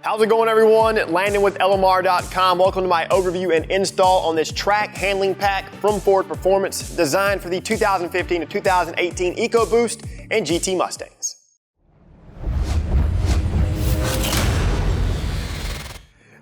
How's it going, everyone? Landon with LMR.com. Welcome to my overview and install on this track handling pack from Ford Performance, designed for the 2015 to 2018 EcoBoost and GT Mustangs.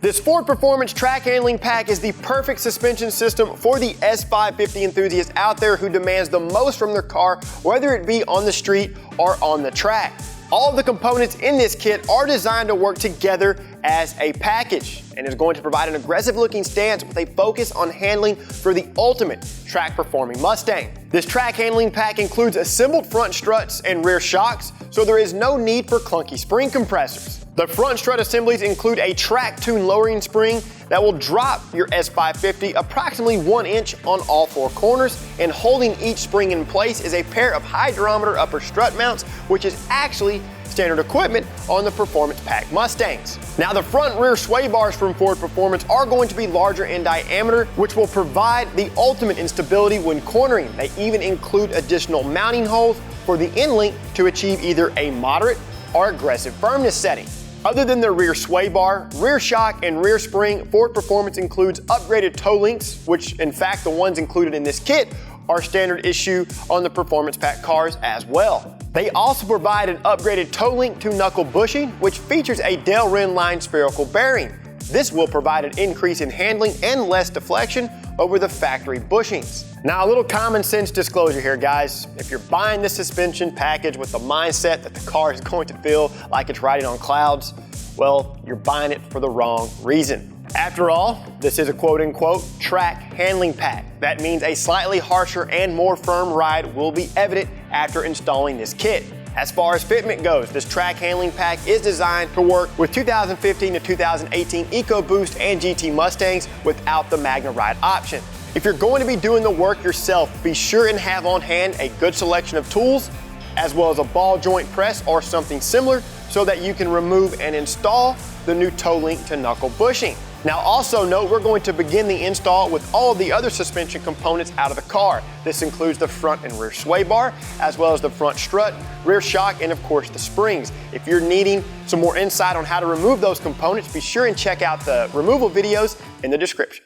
This Ford Performance track handling pack is the perfect suspension system for the S550 enthusiast out there who demands the most from their car, whether it be on the street or on the track. All of the components in this kit are designed to work together as a package and is going to provide an aggressive looking stance with a focus on handling for the ultimate track performing Mustang. This track handling pack includes assembled front struts and rear shocks, so there is no need for clunky spring compressors. The front strut assemblies include a track tune lowering spring that will drop your S550 approximately 1 inch on all four corners, and holding each spring in place is a pair of hydrometer upper strut mounts, which is actually standard equipment on the Performance Pack Mustangs. Now, the front and rear sway bars from Ford Performance are going to be larger in diameter, which will provide the ultimate in stability when cornering. They even include additional mounting holes for the end link to achieve either a moderate or aggressive firmness setting. Other than the rear sway bar, rear shock, and rear spring, Ford Performance includes upgraded toe links, which in fact the ones included in this kit are standard issue on the Performance Pack cars as well. They also provide an upgraded toe link to knuckle bushing, which features a Delrin line spherical bearing. This will provide an increase in handling and less deflection over the factory bushings. Now, a little common sense disclosure here, guys. If you're buying this suspension package with the mindset that the car is going to feel like it's riding on clouds, well, you're buying it for the wrong reason. After all, this is a quote-unquote track handling pack. That means a slightly harsher and more firm ride will be evident after installing this kit. As far as fitment goes, this track handling pack is designed to work with 2015 to 2018 EcoBoost and GT Mustangs without the Magna Ride option. If you're going to be doing the work yourself, be sure and have on hand a good selection of tools, as well as a ball joint press or something similar, so that you can remove and install the new toe link to knuckle bushing. Now, also note, we're going to begin the install with all of the other suspension components out of the car. This includes the front and rear sway bar, as well as the front strut, rear shock, and of course the springs. If you're needing some more insight on how to remove those components, be sure and check out the removal videos in the description.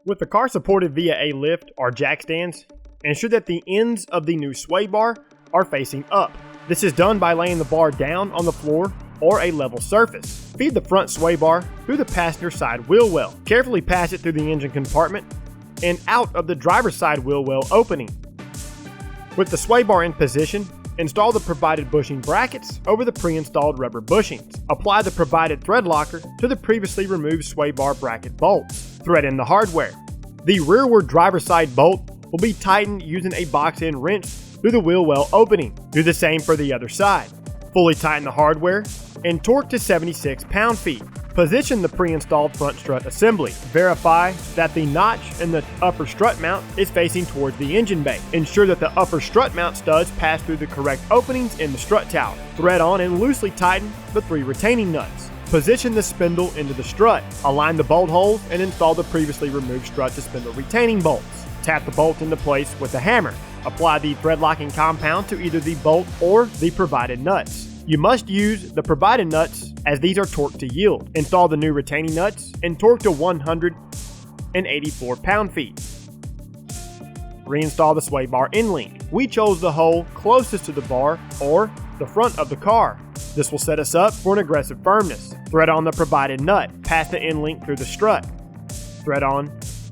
With the car supported via a lift or jack stands, ensure that the ends of the new sway bar are facing up. This is done by laying the bar down on the floor or a level surface. Feed the front sway bar through the passenger side wheel well. Carefully pass it through the engine compartment and out of the driver's side wheel well opening. With the sway bar in position, install the provided bushing brackets over the pre-installed rubber bushings. Apply the provided thread locker to the previously removed sway bar bracket bolts. Thread in the hardware. The rearward driver's side bolt will be tightened using a box-end wrench through the wheel well opening. Do the same for the other side. Fully tighten the hardware and torque to 76 pound-feet. Position the pre-installed front strut assembly. Verify that the notch in the upper strut mount is facing towards the engine bay. Ensure that the upper strut mount studs pass through the correct openings in the strut tower. Thread on and loosely tighten the 3 retaining nuts. Position the spindle into the strut. Align the bolt holes and install the previously removed strut to spindle retaining bolts. Tap the bolt into place with a hammer. Apply the thread locking compound to either the bolt or the provided nuts. You must use the provided nuts as these are torqued to yield. Install the new retaining nuts and torque to 184 pound-feet. Reinstall the sway bar end link. We chose the hole closest to the bar or the front of the car. This will set us up for an aggressive firmness. Thread on the provided nut. Pass the end link through the strut. Thread on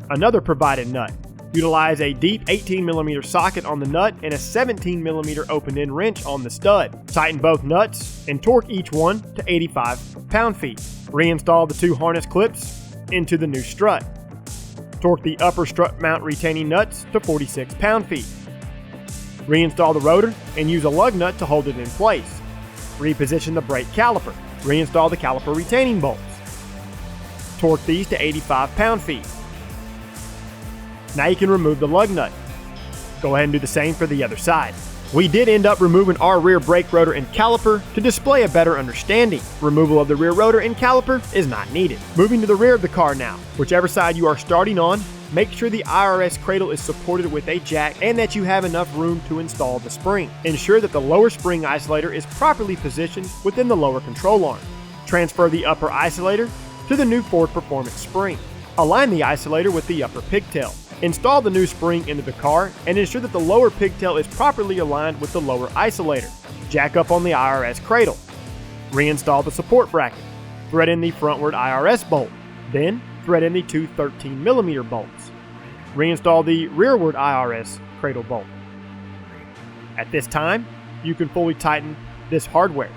another provided nut. Utilize a deep 18mm socket on the nut and a 17mm open-end wrench on the stud. Tighten both nuts and torque each one to 85 pound-feet. Reinstall the 2 harness clips into the new strut. Torque the upper strut mount retaining nuts to 46 pound-feet. Reinstall the rotor and use a lug nut to hold it in place. Reposition the brake caliper. Reinstall the caliper retaining bolts. Torque these to 85 pound-feet. Now you can remove the lug nut. Go ahead and do the same for the other side. We did end up removing our rear brake rotor and caliper to display a better understanding. Removal of the rear rotor and caliper is not needed. Moving to the rear of the car now. Whichever side you are starting on, Make sure the IRS cradle is supported with a jack and that you have enough room to install the spring. Ensure that the lower spring isolator is properly positioned within the lower control arm. Transfer the upper isolator to the new Ford Performance spring. Align the isolator with the upper pigtail. Install the new spring into the car and ensure that the lower pigtail is properly aligned with the lower isolator. Jack up on the IRS cradle. Reinstall the support bracket. Thread in the frontward IRS bolt. Then, thread in the two 13mm bolts. Reinstall the rearward IRS cradle bolt. At this time, you can fully tighten this hardware.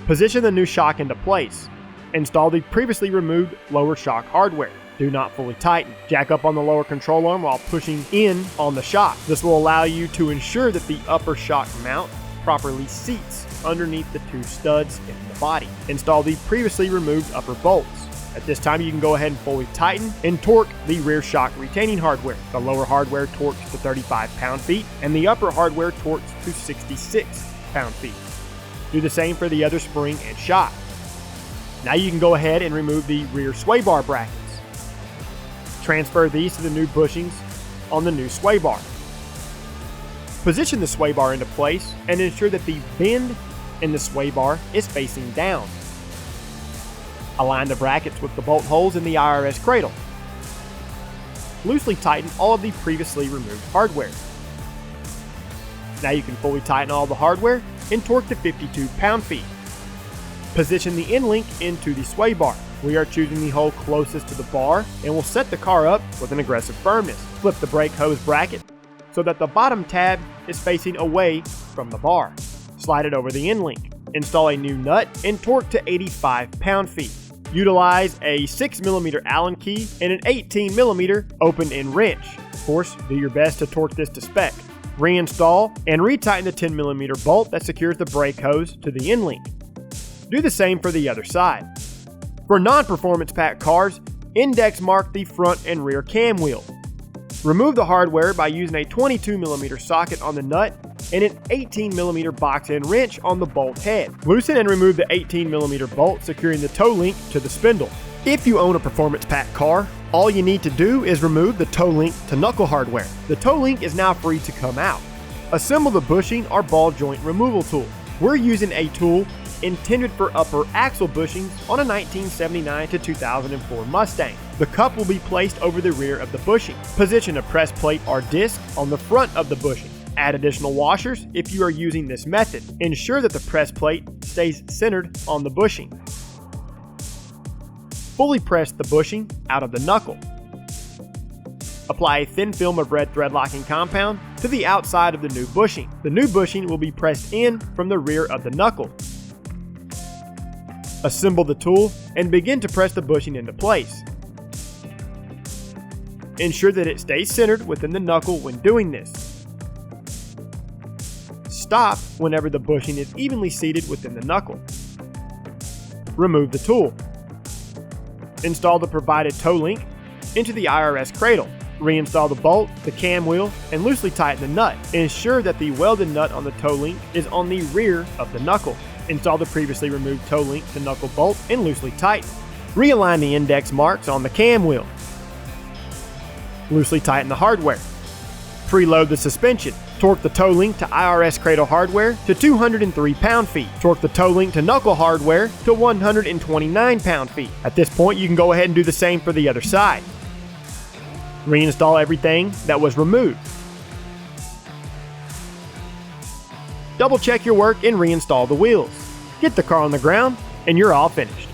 Position the new shock into place. Install the previously removed lower shock hardware. Do not fully tighten. Jack up on the lower control arm while pushing in on the shock. This will allow you to ensure that the upper shock mount properly seats underneath the two studs in the body. Install the previously removed upper bolts. At this time, you can go ahead and fully tighten and torque the rear shock retaining hardware. The lower hardware torques to 35 pound-feet and the upper hardware torques to 66 pound-feet. Do the same for the other spring and shock. Now you can go ahead and remove the rear sway bar brackets. Transfer these to the new bushings on the new sway bar. Position the sway bar into place and ensure that the bend in the sway bar is facing down. Align the brackets with the bolt holes in the IRS cradle. Loosely tighten all of the previously removed hardware. Now you can fully tighten all the hardware and torque to 52 pound-feet. Position the end link into the sway bar. We are choosing the hole closest to the bar and will set the car up with an aggressive firmness. Flip the brake hose bracket so that the bottom tab is facing away from the bar. Slide it over the end link. Install a new nut and torque to 85 pound-feet. Utilize a 6mm Allen key and an 18mm open-end wrench. Of course, do your best to torque this to spec. Reinstall and retighten the 10mm bolt that secures the brake hose to the end link. Do the same for the other side. For non-performance pack cars, index mark the front and rear cam wheel. Remove the hardware by using a 22mm socket on the nut and an 18mm box end wrench on the bolt head. Loosen and remove the 18mm bolt securing the toe link to the spindle. If you own a performance pack car, all you need to do is remove the toe link to knuckle hardware. The toe link is now free to come out. Assemble the bushing or ball joint removal tool. We're using a tool intended for upper axle bushings on a 1979 to 2004 Mustang. The cup will be placed over the rear of the bushing. Position a press plate or disc on the front of the bushing. Add additional washers if you are using this method. Ensure that the press plate stays centered on the bushing. Fully press the bushing out of the knuckle. Apply a thin film of red thread locking compound to the outside of the new bushing. The new bushing will be pressed in from the rear of the knuckle. Assemble the tool and begin to press the bushing into place. Ensure that it stays centered within the knuckle when doing this. Stop whenever the bushing is evenly seated within the knuckle. Remove the tool. Install the provided toe link into the IRS cradle. Reinstall the bolt, the cam wheel, and loosely tighten the nut. Ensure that the welded nut on the toe link is on the rear of the knuckle. Install the previously removed toe link to knuckle bolt and loosely tighten. Realign the index marks on the cam wheel. Loosely tighten the hardware. Preload the suspension. Torque the toe link to IRS cradle hardware to 203 pound-feet. Torque the toe link to knuckle hardware to 129 pound-feet. At this point, you can go ahead and do the same for the other side. Reinstall everything that was removed. Double check your work and reinstall the wheels. Get the car on the ground and you're all finished.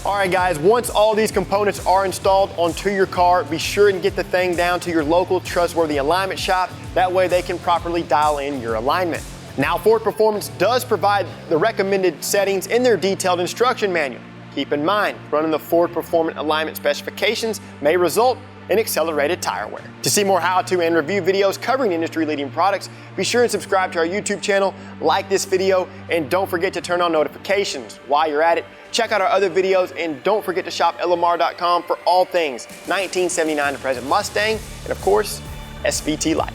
Alright guys, once all these components are installed onto your car, be sure and get the thing down to your local trustworthy alignment shop. That way they can properly dial in your alignment. Now Ford Performance does provide the recommended settings in their detailed instruction manual. Keep in mind, running the Ford Performance alignment specifications may result in accelerated tire wear. To see more how-to and review videos covering industry-leading products, be sure and subscribe to our YouTube channel, like this video, and don't forget to turn on notifications. While you're at it, check out our other videos, and don't forget to shop lmr.com for all things 1979 to present Mustang, and of course, SVT Light.